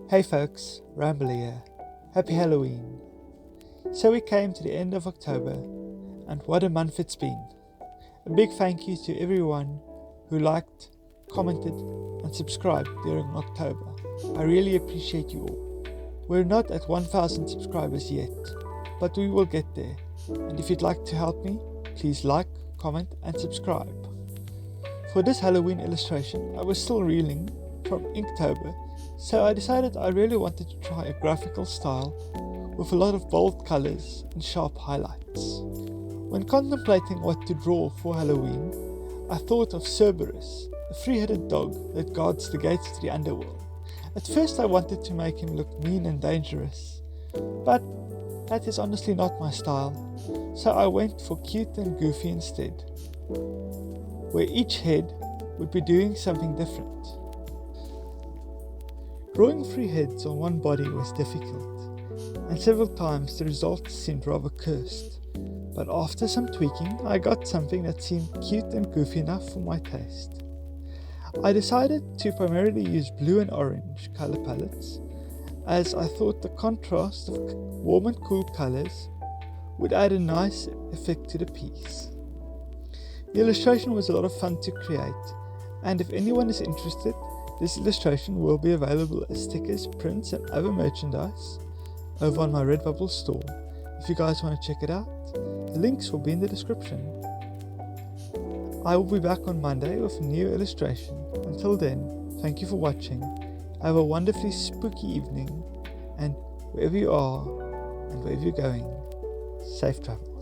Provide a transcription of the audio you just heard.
Hey folks, Ramble here. Happy Halloween. So we came to the end of October, and what a month it's been. A big thank you to everyone who liked, commented and subscribed during October. I really appreciate you all. We're not at 1,000 subscribers yet, but we will get there. And if you'd like to help me, please like, comment and subscribe. For this Halloween illustration, I was still reeling from Inktober, so I decided I really wanted to try a graphical style with a lot of bold colors and sharp highlights. When contemplating what to draw for Halloween, I thought of Cerberus, a three-headed dog that guards the gates to the underworld. At first I wanted to make him look mean and dangerous, but that is honestly not my style, so I went for cute and goofy instead, where each head would be doing something different. Drawing 3 heads on one body was difficult, and several times the results seemed rather cursed, but after some tweaking I got something that seemed cute and goofy enough for my taste. I decided to primarily use blue and orange color palettes, as I thought the contrast of warm and cool colors would add a nice effect to the piece. The illustration was a lot of fun to create, and if anyone is interested, this illustration will be available as stickers, prints and other merchandise over on my Redbubble store. If you guys want to check it out, the links will be in the description. I will be back on Monday with a new illustration. Until then, thank you for watching. Have a wonderfully spooky evening, and wherever you are and wherever you're going, safe travel.